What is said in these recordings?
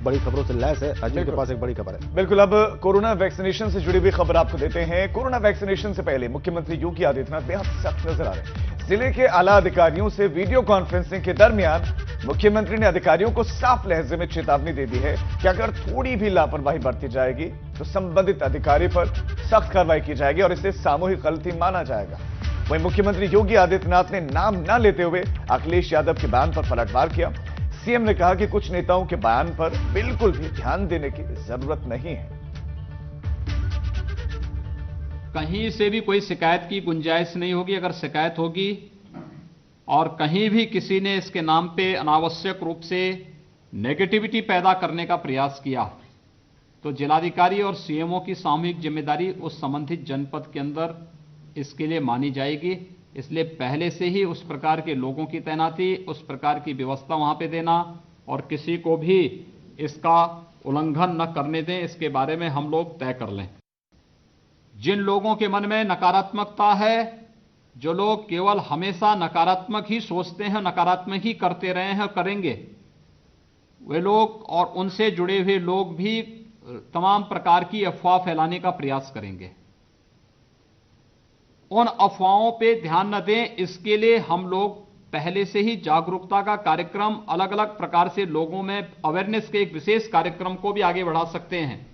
बड़ी खबरों से लैस है। राजीव के पास एक बड़ी खबर है। बिल्कुल, अब कोरोना वैक्सीनेशन से जुड़ी हुई खबर आपको देते हैं। कोरोना वैक्सीनेशन से पहले मुख्यमंत्री योगी आदित्यनाथ बेहद सख्त नजर आ रहे हैं। जिले के आला अधिकारियों से वीडियो कॉन्फ्रेंसिंग के दरमियान मुख्यमंत्री ने अधिकारियों को साफ लहजे में चेतावनी दे दी है कि अगर थोड़ी भी लापरवाही बरती जाएगी तो संबंधित अधिकारी पर सख्त कार्रवाई की जाएगी और इसे सामूहिक गलती माना जाएगा। वहीं मुख्यमंत्री योगी आदित्यनाथ ने नाम न लेते हुए अखिलेश यादव के बयान पर पलटवार किया। सीएम ने कहा कि कुछ नेताओं के बयान पर बिल्कुल भी ध्यान देने की जरूरत नहीं है। कहीं से भी कोई शिकायत की गुंजाइश नहीं होगी। अगर शिकायत होगी और कहीं भी किसी ने इसके नाम पे अनावश्यक रूप से नेगेटिविटी पैदा करने का प्रयास किया तो जिलाधिकारी और सीएमओ की सामूहिक जिम्मेदारी उस संबंधित जनपद के अंदर इसके लिए मानी जाएगी। इसलिए पहले से ही उस प्रकार के लोगों की तैनाती, उस प्रकार की व्यवस्था वहां पे देना और किसी को भी इसका उल्लंघन न करने दें, इसके बारे में हम लोग तय कर लें। जिन लोगों के मन में नकारात्मकता है, जो लोग केवल हमेशा नकारात्मक ही सोचते हैं, नकारात्मक ही करते रहे हैं और करेंगे, वे लोग और उनसे जुड़े हुए लोग भी तमाम प्रकार की अफवाह फैलाने का प्रयास करेंगे। उन अफवाहों पे ध्यान न दें, इसके लिए हम लोग पहले से ही जागरूकता का कार्यक्रम, अलग अलग प्रकार से लोगों में अवेयरनेस के एक विशेष कार्यक्रम को भी आगे बढ़ा सकते हैं।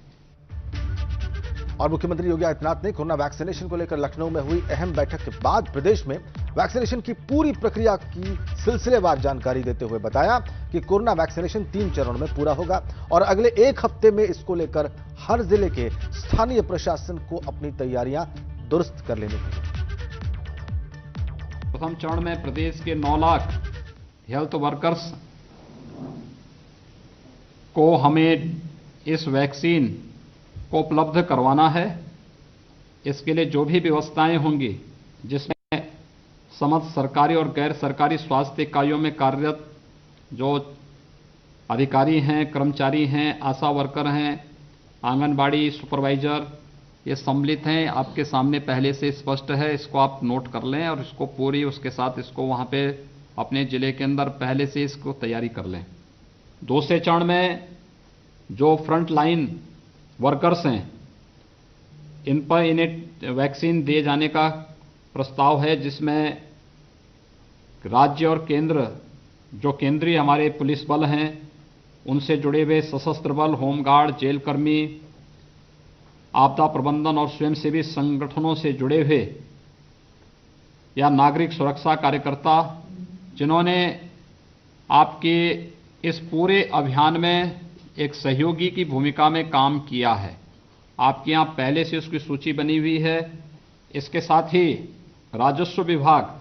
और मुख्यमंत्री योगी आदित्यनाथ ने कोरोना वैक्सीनेशन को लेकर लखनऊ में हुई अहम बैठक के बाद प्रदेश में वैक्सीनेशन की पूरी प्रक्रिया की सिलसिलेवार जानकारी देते हुए बताया कि कोरोना वैक्सीनेशन 3 चरणों में पूरा होगा और अगले 1 हफ्ते में इसको लेकर हर जिले के स्थानीय प्रशासन को अपनी तैयारियां दुरुस्त कर लेनी होगी। प्रथम चरण में प्रदेश के 9 लाख हेल्थ वर्कर्स को हमें इस वैक्सीन को उपलब्ध करवाना है। इसके लिए जो भी व्यवस्थाएं होंगी, जिसमें समस्त सरकारी और गैर सरकारी स्वास्थ्य इकाइयों में कार्यरत जो अधिकारी हैं, कर्मचारी हैं, आशा वर्कर हैं, आंगनबाड़ी सुपरवाइजर, ये सम्मिलित हैं। आपके सामने पहले से स्पष्ट है, इसको आप नोट कर लें और इसको पूरी उसके साथ इसको वहाँ पे अपने जिले के अंदर पहले से इसको तैयारी कर लें। दूसरे चरण में जो फ्रंट लाइन वर्कर्स हैं, इन पर इन्हें वैक्सीन दिए जाने का प्रस्ताव है, जिसमें राज्य और केंद्र, जो केंद्रीय हमारे पुलिस बल हैं, उनसे जुड़े हुए सशस्त्र बल, होमगार्ड, जेल कर्मी, आपदा प्रबंधन और स्वयंसेवी संगठनों से जुड़े हुए या नागरिक सुरक्षा कार्यकर्ता, जिन्होंने आपके इस पूरे अभियान में एक सहयोगी की भूमिका में काम किया है। आपके यहाँ पहले से उसकी सूची बनी हुई है। इसके साथ ही राजस्व विभाग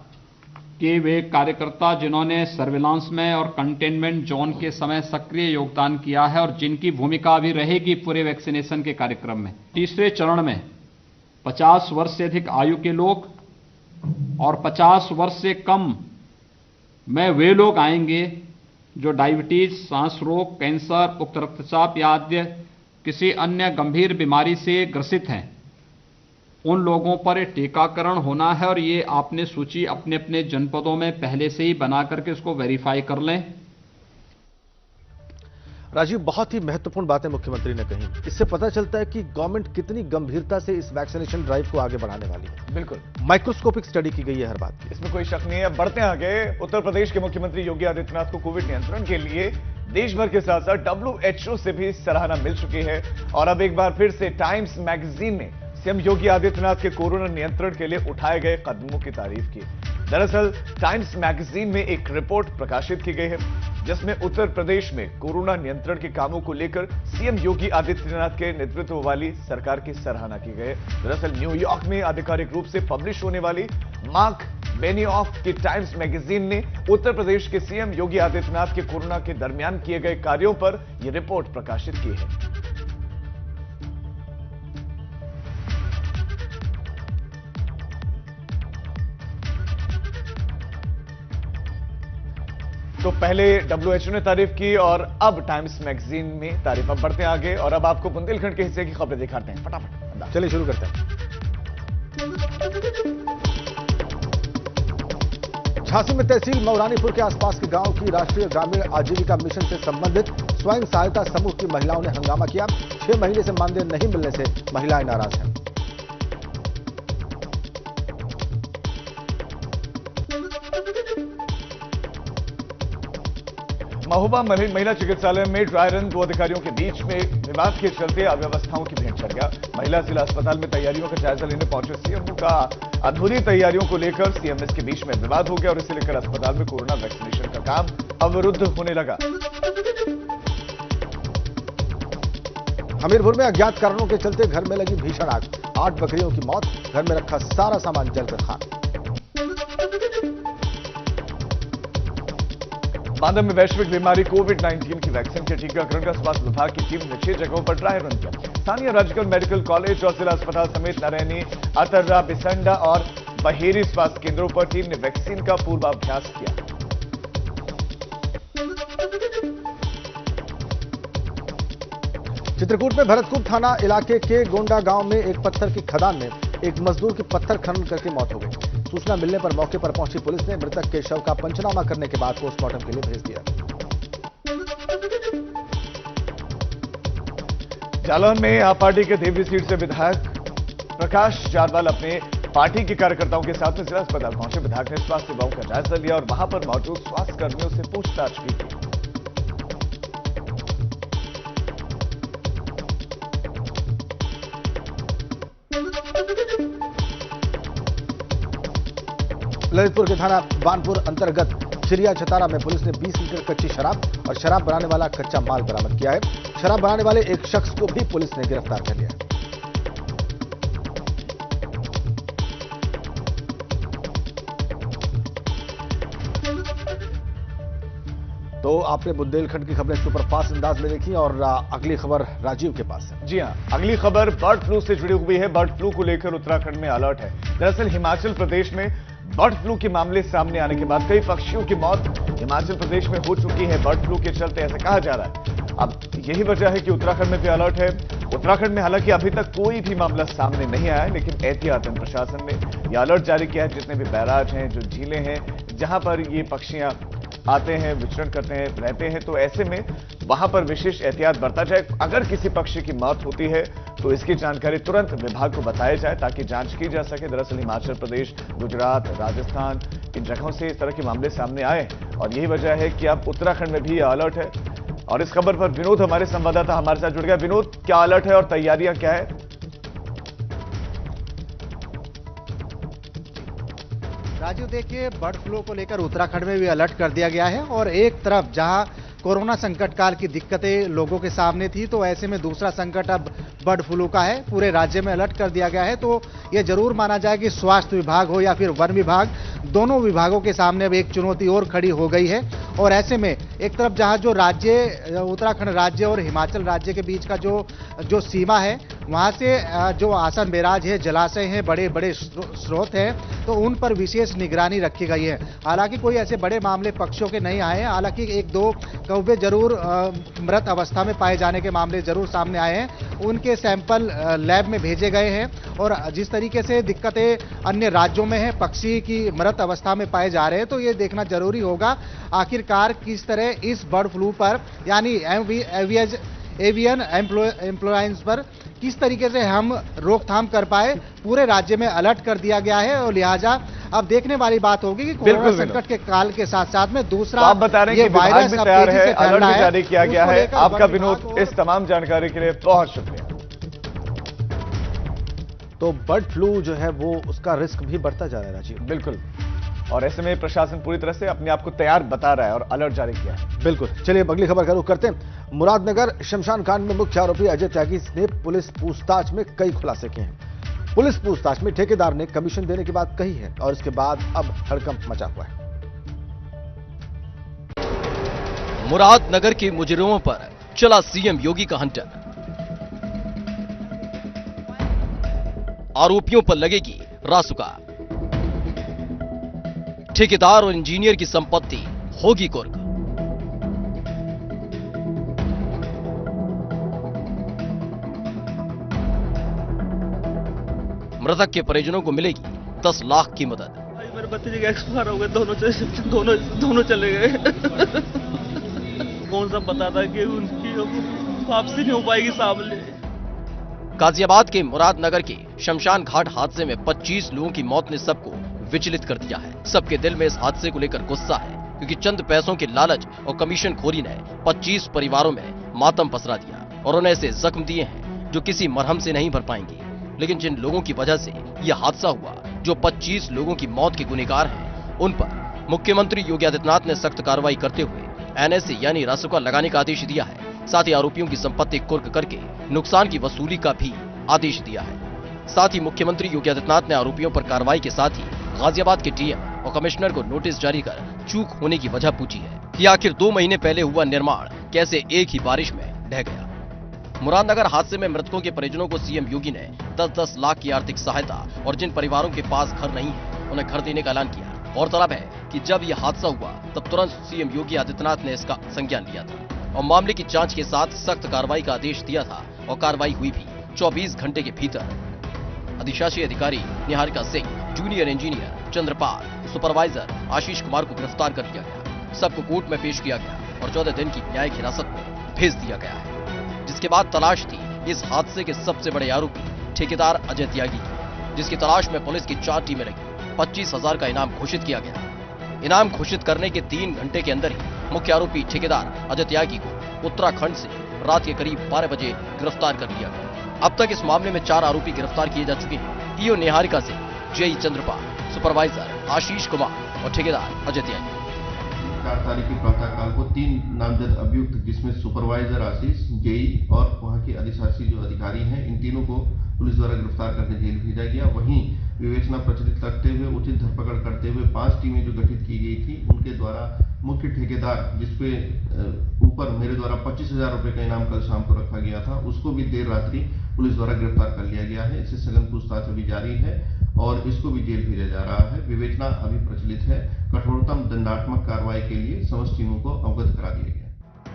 के वे कार्यकर्ता जिन्होंने सर्विलांस में और कंटेनमेंट जोन के समय सक्रिय योगदान किया है और जिनकी भूमिका भी रहेगी पूरे वैक्सीनेशन के कार्यक्रम में। तीसरे चरण में 50 वर्ष से अधिक आयु के लोग और 50 वर्ष से कम में वे लोग आएंगे जो डायबिटीज, सांस रोग, कैंसर, उच्च रक्तचाप या आदि किसी अन्य गंभीर बीमारी से ग्रसित हैं। उन लोगों पर टीकाकरण होना है और ये आपने सूची अपने अपने जनपदों में पहले से ही बना करके उसको वेरीफाई कर लें। राजीव, बहुत ही महत्वपूर्ण बातें मुख्यमंत्री ने कही। इससे पता चलता है कि गवर्नमेंट कितनी गंभीरता से इस वैक्सीनेशन ड्राइव को आगे बढ़ाने वाली है। बिल्कुल, माइक्रोस्कोपिक स्टडी की गई है हर बात की, इसमें कोई शक नहीं है। बढ़ते आगे, उत्तर प्रदेश के मुख्यमंत्री योगी आदित्यनाथ को कोविड नियंत्रण के लिए देश भर के साथ साथ WHO से भी सराहना मिल चुकी है और अब एक बार फिर से टाइम्स मैगजीन ने सीएम योगी आदित्यनाथ के कोरोना नियंत्रण के लिए उठाए गए कदमों की तारीफ की। दरअसल टाइम्स मैगजीन में एक रिपोर्ट प्रकाशित की गई है जिसमें उत्तर प्रदेश में कोरोना नियंत्रण के कामों को लेकर सीएम योगी आदित्यनाथ के नेतृत्व वाली सरकार की सराहना की गई है। दरअसल न्यूयॉर्क में आधिकारिक रूप से पब्लिश होने वाली मार्क बेनियॉफ की टाइम्स मैगजीन ने उत्तर प्रदेश के सीएम योगी आदित्यनाथ के कोरोना के दरमियान किए गए कार्यों पर यह रिपोर्ट प्रकाशित की है। तो पहले WHO ने तारीफ की और अब टाइम्स मैगजीन में तारीफ। अब बढ़ते हैं आगे और अब आपको बुंदेलखंड के हिस्से की खबरें दिखाते हैं फटाफट। चलिए शुरू करते हैं। झांसी में तहसील मऊरानीपुर के आसपास के गांव की राष्ट्रीय ग्रामीण आजीविका मिशन से संबंधित स्वयं सहायता समूह की महिलाओं ने हंगामा किया। 6 महीने से मानदेय नहीं मिलने से महिलाएं नाराज हैं। महोबा महिला चिकित्सालय में ड्राई रन 2 अधिकारियों के बीच में विवाद के चलते अव्यवस्थाओं की भेंट चढ़ गया। महिला जिला अस्पताल में तैयारियों का जायजा लेने पहुंचे सीएमओ का अधूरी तैयारियों को लेकर सीएमएस के बीच में विवाद हो गया और इसे लेकर अस्पताल में कोरोना वैक्सीनेशन का काम अवरुद्ध होने लगा। हमीरपुर में अज्ञात कारणों के चलते घर में लगी भीषण आग, 8 बकरियों की मौत, घर में रखा सारा सामान जलकर खाक। बांदा में वैश्विक बीमारी कोविड-19 की वैक्सीन के टीकाकरण का स्वास्थ्य विभाग की टीम ने 6 जगहों पर ड्राई रन किया। स्थानीय राजकीय मेडिकल कॉलेज और जिला अस्पताल समेत नारायणी, अतर्रा, बिसंडा और बहेरी स्वास्थ्य केंद्रों पर टीम ने वैक्सीन का पूर्वाभ्यास किया। चित्रकूट में भरतकूप थाना इलाके के गोंडा गांव में एक पत्थर की खदान में एक मजदूर की पत्थर खनन करके मौत हो गई। सूचना मिलने पर मौके पर पहुंची पुलिस ने मृतक के शव का पंचनामा करने के बाद पोस्टमार्टम के लिए भेज दिया। जालौन में आप पार्टी के देवरी सीट से विधायक प्रकाश जारवाल अपने पार्टी के कार्यकर्ताओं के साथ जिला अस्पताल पहुंचे। विधायक ने स्वास्थ्य सेवाओं का जायजा लिया और वहां पर मौजूद स्वास्थ्य कर्मियों से पूछताछ भी की। ललितपुर के थाना बानपुर अंतर्गत चिरिया छतारा में पुलिस ने 20 लीटर कच्ची शराब और शराब बनाने वाला कच्चा माल बरामद किया है। शराब बनाने वाले एक शख्स को भी पुलिस ने गिरफ्तार कर लिया है। तो आपने बुंदेलखंड की खबरें सुपरफास्ट अंदाज में देखी और अगली खबर राजीव के पास है। जी हां, अगली खबर बर्ड फ्लू से जुड़ी हुई है। बर्ड फ्लू को लेकर उत्तराखंड में अलर्ट है। दरअसल हिमाचल प्रदेश में बर्ड फ्लू के मामले सामने आने के बाद कई पक्षियों की मौत हिमाचल प्रदेश में हो चुकी है। बर्ड फ्लू के चलते ऐसा कहा जा रहा है। अब यही वजह है कि उत्तराखंड में भी अलर्ट है। उत्तराखंड में हालांकि अभी तक कोई भी मामला सामने नहीं आया है, लेकिन एहतियातन प्रशासन ने यह अलर्ट जारी किया है। जितने भी बैराज हैं, जो झीलें हैं, जहां पर ये पक्षियां आते हैं, विचरण करते हैं, रहते हैं, तो ऐसे में वहां पर विशेष एहतियात बरता जाए। अगर किसी पक्षी की मौत होती है तो इसकी जानकारी तुरंत विभाग को बताया जाए ताकि जांच की जा सके। दरअसल हिमाचल प्रदेश, गुजरात, राजस्थान, इन जगहों से इस तरह के मामले सामने आए और यही वजह है कि अब उत्तराखंड में भी अलर्ट है। और इस खबर पर विनोद हमारे संवाददाता हमारे साथ जुड़ गया। विनोद, क्या अलर्ट है और तैयारियां क्या है? राजू, देखिए, बर्ड फ्लू को लेकर उत्तराखंड में भी अलर्ट कर दिया गया है और एक तरफ जहां कोरोना संकट काल की दिक्कतें लोगों के सामने थी, तो ऐसे में दूसरा संकट अब बर्ड फ्लू का है। पूरे राज्य में अलर्ट कर दिया गया है। तो ये जरूर माना जाए कि स्वास्थ्य विभाग हो या फिर वन विभाग, दोनों विभागों के सामने अब एक चुनौती और खड़ी हो गई है। और ऐसे में एक तरफ जहां जो राज्य, उत्तराखंड राज्य और हिमाचल राज्य के बीच का जो सीमा है, वहां से जो आसन बैराज है, जलाशय हैं, बड़े बड़े स्रोत हैं, तो उन पर विशेष निगरानी रखी गई है। हालांकि कोई ऐसे बड़े मामले पक्षियों के नहीं आए हैं। हालांकि 1-2 कौवे जरूर मृत अवस्था में पाए जाने के मामले जरूर सामने आए हैं। उनके सैंपल लैब में भेजे गए हैं। और जिस तरीके से दिक्कतें अन्य राज्यों में हैं, पक्षी की मृत अवस्था में पाए जा रहे हैं, तो ये देखना जरूरी होगा आखिरकार किस तरह इस बर्ड फ्लू पर, यानी एवियन इन्फ्लुएंजा पर किस तरीके से हम रोकथाम कर पाए। पूरे राज्य में अलर्ट कर दिया गया है और लिहाजा अब देखने वाली बात होगी कि कोरोना संकट के काल के साथ साथ में दूसरा तो आप बता रहे हैं कि विभाग भी तैयार है, अलर्ट भी जारी किया गया है। आपका विनोद इस तमाम जानकारी के लिए बहुत शुक्रिया। तो बर्ड फ्लू जो है वो उसका रिस्क भी बढ़ता जा रहा है राजीव। बिल्कुल, और ऐसे में प्रशासन पूरी तरह से अपने आप को तैयार बता रहा है और अलर्ट जारी किया है। बिल्कुल, चलिए अगली खबर का रुख करते हैं। मुरादनगर शमशान कांड में मुख्य आरोपी अजय त्यागी ने पुलिस पूछताछ में कई खुलासे किए हैं। पुलिस पूछताछ में ठेकेदार ने कमीशन देने की बात कही है और इसके बाद अब हड़कंप मचा हुआ है। मुरादनगर के मुजरिमों पर चला सीएम योगी का हंटर। आरोपियों पर लगेगी रासुका। ठेकेदार और इंजीनियर की संपत्ति होगी कुर्क। मृतक के परिजनों को मिलेगी 10 लाख की मदद। मेरे भतीजे के एक्सपायर हो गए, दोनों चले गए। कौन सा पता था कि उनकी अब वापसी नहीं हो पाएगी सामने। गाजियाबाद के मुरादनगर के शमशान घाट हादसे में 25 लोगों की मौत ने सबको विचलित कर दिया है। सबके दिल में इस हादसे को लेकर गुस्सा है, क्योंकि चंद पैसों के लालच और कमीशन खोरी ने 25 परिवारों में मातम पसरा दिया और उन्हें ऐसे जख्म दिए हैं जो किसी मरहम से नहीं भर पाएंगे। लेकिन जिन लोगों की वजह से यह हादसा हुआ, जो 25 लोगों की मौत के गुनहगार हैं, उन पर मुख्यमंत्री योगी आदित्यनाथ ने सख्त कार्रवाई करते हुए एनएसए यानी रासुका लगाने का आदेश दिया है। साथ ही आरोपियों की संपत्ति कुर्क करके नुकसान की वसूली का भी आदेश दिया है। साथ ही मुख्यमंत्री योगी आदित्यनाथ ने आरोपियों पर कार्रवाई के साथ ही गाजियाबाद के डीएम और कमिश्नर को नोटिस जारी कर चूक होने की वजह पूछी है कि आखिर 2 महीने पहले हुआ निर्माण कैसे एक ही बारिश में ढह गया। मुरादनगर हादसे में मृतकों के परिजनों को सीएम योगी ने 10-10 लाख की आर्थिक सहायता और जिन परिवारों के पास घर नहीं है उन्हें घर देने का ऐलान किया। गौरतलब है कि जब यह हादसा हुआ तब तुरंत सीएम योगी आदित्यनाथ ने इसका संज्ञान लिया था और मामले की जांच के साथ सख्त कार्रवाई का आदेश दिया था और कार्रवाई हुई भी। 24 घंटे के भीतर अधिशासी अधिकारी Niharika Singh, junior engineer Chandrapal, supervisor Ashish Kumar को गिरफ्तार कर लिया गया। सबको कोर्ट में पेश किया गया और 14 दिन की न्यायिक हिरासत में भेज दिया गया है। जिसके बाद तलाश थी इस हादसे के सबसे बड़े आरोपी ठेकेदार अजय त्यागी की, जिसकी तलाश में पुलिस की 4 टीमें लगी। 25,000 का इनाम घोषित किया गया। इनाम घोषित करने के 3 घंटे के अंदर ही मुख्य आरोपी ठेकेदार अजय त्यागी को उत्तराखंड से रात के करीब 12 बजे गिरफ्तार कर लिया गया। अब तक इस मामले में 4 आरोपी गिरफ्तार किए जा चुके हैं। EO Niharika Singh, JE Chandrapal, supervisor Ashish Kumar और ठेकेदार अजय त्यागी। 4 तारीख की प्रातःकाल को 3 नामजद अभियुक्त, जिसमें सुपरवाइजर आशीष, जेई और वहां के अधिशासी जो अधिकारी हैं, इन तीनों को पुलिस द्वारा गिरफ्तार करके जेल भेजा गया। वहीं विवेचना प्रचलित रखते हुए उचित धरपकड़ करते हुए 5 टीमें जो गठित की गई थी, उनके द्वारा मुख्य ठेकेदार, जिसपे ऊपर मेरे द्वारा 25,000 रुपए का इनाम कल शाम को रखा गया था, उसको भी देर रात्रि पुलिस द्वारा गिरफ्तार कर लिया गया है। इससे सघन पूछताछ अभी जारी है और इसको भी जेल भेजा जा रहा है। विवेचना अभी प्रचलित है। कठोरतम दंडात्मक कार्रवाई के लिए समस्त टीमों को अवगत करा दिया गया।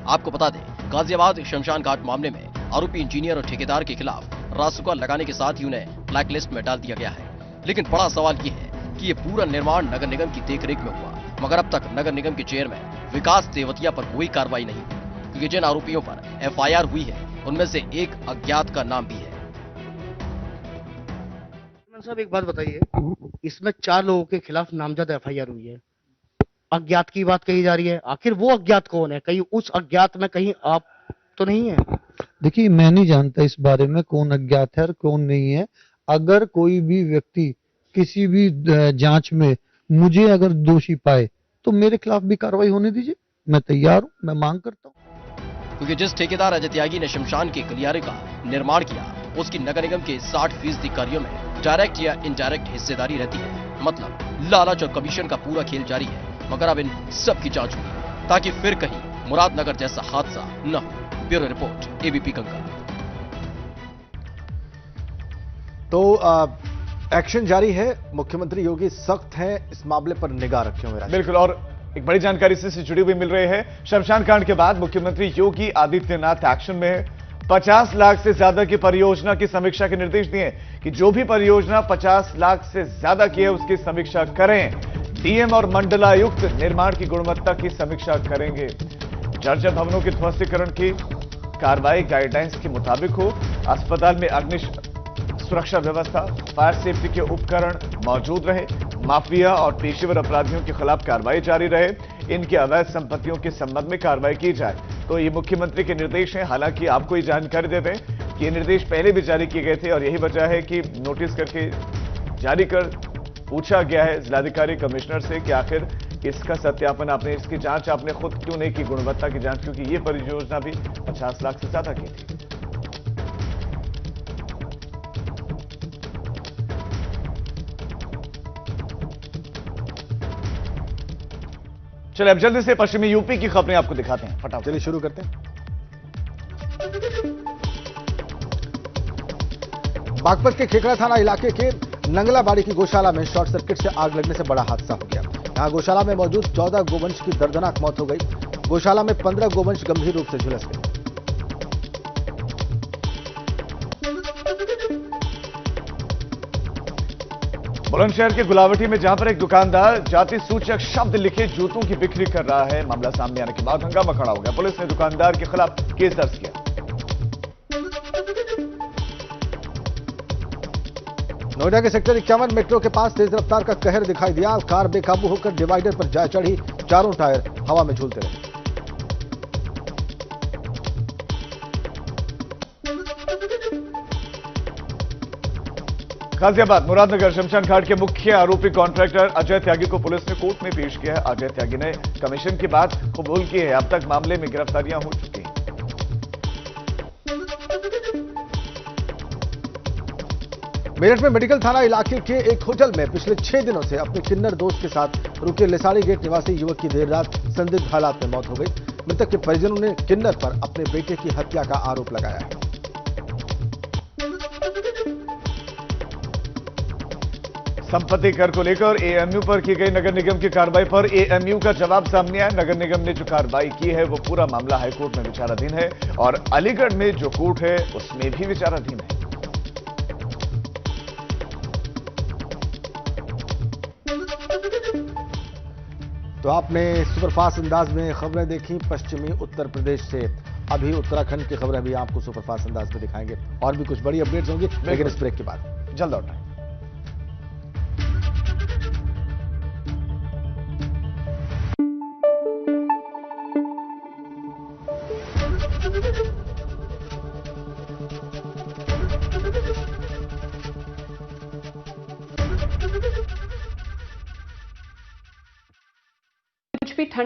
आपको बता दें, गाजियाबाद शमशान घाट मामले में आरोपी इंजीनियर और ठेकेदार के खिलाफ रासुका लगाने के साथ ही उन्हें ब्लैकलिस्ट में डाल दिया गया है। लेकिन बड़ा सवाल ये है कि ये पूरा निर्माण नगर निगम की देखरेख में हुआ, मगर अब तक नगर निगम के चेयरमैन विकास तेवतिया पर कोई कार्रवाई नहीं हुई, क्योंकि जिन आरोपियों पर एफआईआर हुई है उनमें से एक अज्ञात का नाम भी है। साहब एक बात बताइए, इसमें 4 लोगों के खिलाफ नामजद एफआईआर हुई है, अज्ञात की बात कही जा रही है। आखिर वो अज्ञात कौन है? कहीं उस अज्ञात में कहीं आप तो नहीं है? देखिए, मैं नहीं जानता इस बारे में कौन अज्ञात है और कौन नहीं है। अगर कोई भी व्यक्ति किसी भी जांच में मुझे अगर दोषी पाए तो मेरे खिलाफ भी कार्रवाई होने दीजिए, मैं तैयार हूं, मैं मांग करता हूं। क्योंकि जिस ठेकेदार अजय त्यागी ने शमशान के गलियारे का निर्माण किया, उसकी नगर निगम के 60% कार्यों में डायरेक्ट या इनडायरेक्ट हिस्सेदारी रहती है। मतलब लालच और कमीशन का पूरा खेल जारी है। मगर अब इन सब की जांच होगी ताकि फिर कहीं मुरादनगर जैसा हादसा न हो। Bureau report, ABP Ganga. तो एक्शन जारी है। मुख्यमंत्री योगी सख्त हैं, इस मामले पर निगाह रखे हुए। बिल्कुल। और एक बड़ी जानकारी से जुड़ी हुई मिल रही है। शमशान कांड के बाद मुख्यमंत्री योगी आदित्यनाथ एक्शन में है। 50 लाख से ज्यादा की परियोजना की समीक्षा के निर्देश दिए कि जो भी परियोजना 50 लाख से ज्यादा की है उसकी समीक्षा करें। डीएम और मंडलायुक्त निर्माण की गुणवत्ता की समीक्षा करेंगे। जर्जर भवनों के ध्वस्तीकरण की कार्रवाई गाइडलाइंस के मुताबिक हो। अस्पताल में अग्नि सुरक्षा व्यवस्था, फायर सेफ्टी के उपकरण मौजूद रहे। माफिया और पेशेवर अपराधियों के खिलाफ कार्रवाई जारी रहे। इनकी अवैध संपत्तियों के संबंध में कार्रवाई की जाए। तो ये मुख्यमंत्री के निर्देश हैं। हालांकि आपको ये जानकारी दे दें कि ये निर्देश पहले भी जारी किए गए थे और यही वजह है कि नोटिस करके जारी कर पूछा गया है जिलाधिकारी कमिश्नर से कि आखिर इसका सत्यापन आपने, इसकी जांच आपने खुद क्यों नहीं की, गुणवत्ता की जांच, क्योंकि ये परियोजना भी 50 लाख से ज्यादा की थी। चलिए अब जल्दी से पश्चिमी यूपी की खबरें आपको दिखाते हैं फटाफट। चलिए शुरू करते हैं। बागपत के खेकड़ा थाना इलाके के नंगलाबाड़ी की गौशाला में शॉर्ट सर्किट से आग लगने से बड़ा हादसा हो गया। यहां गौशाला में मौजूद 14 गोवंश की दर्दनाक मौत हो गई। गौशाला में 15 गोवंश गंभीर रूप से झुलस गए। बुलंदशहर के गुलावटी में जहां पर एक दुकानदार जाति सूचक शब्द लिखे जूतों की बिक्री कर रहा है, मामला सामने आने के बाद हंगामा खड़ा हो गया। पुलिस ने दुकानदार के खिलाफ केस दर्ज किया। नोएडा के सेक्टर 51 मेट्रो के पास तेज रफ्तार का कहर दिखाई दिया। कार बेकाबू होकर डिवाइडर पर जा चढ़ी, चारों टायर हवा में झूलते रहे। गाजियाबाद मुरादनगर शमशान घाट के मुख्य आरोपी कॉन्ट्रैक्टर अजय त्यागी को पुलिस ने कोर्ट में पेश किया है। अजय त्यागी ने कमीशन की बात कबूल की है। अब तक मामले में गिरफ्तारियां हो चुकी हैं। मेरठ में मेडिकल थाना इलाके के एक होटल में पिछले 6 दिनों से अपने किन्नर दोस्त के साथ रुके लेसाड़ी गेट निवासी युवक की देर रात संदिग्ध हालात में मौत हो गई। मृतक के परिजनों ने किन्नर पर अपने बेटे की हत्या का आरोप लगाया है। संपत्ति कर को लेकर एएमयू पर की गई नगर निगम की कार्रवाई पर एएमयू का जवाब सामने आया। नगर निगम ने जो कार्रवाई की है वो पूरा मामला हाईकोर्ट में विचाराधीन है और अलीगढ़ में जो कोर्ट है उसमें भी विचाराधीन है। तो आपने सुपरफास्ट अंदाज में खबरें देखी पश्चिमी उत्तर प्रदेश से। अभी उत्तराखंड की खबरें भी आपको सुपरफास्ट अंदाज में दिखाएंगे और भी कुछ बड़ी अपडेट्स होंगी, लेकिन इस ब्रेक के बाद जल्द लौटाएं। कुछ भी ठंड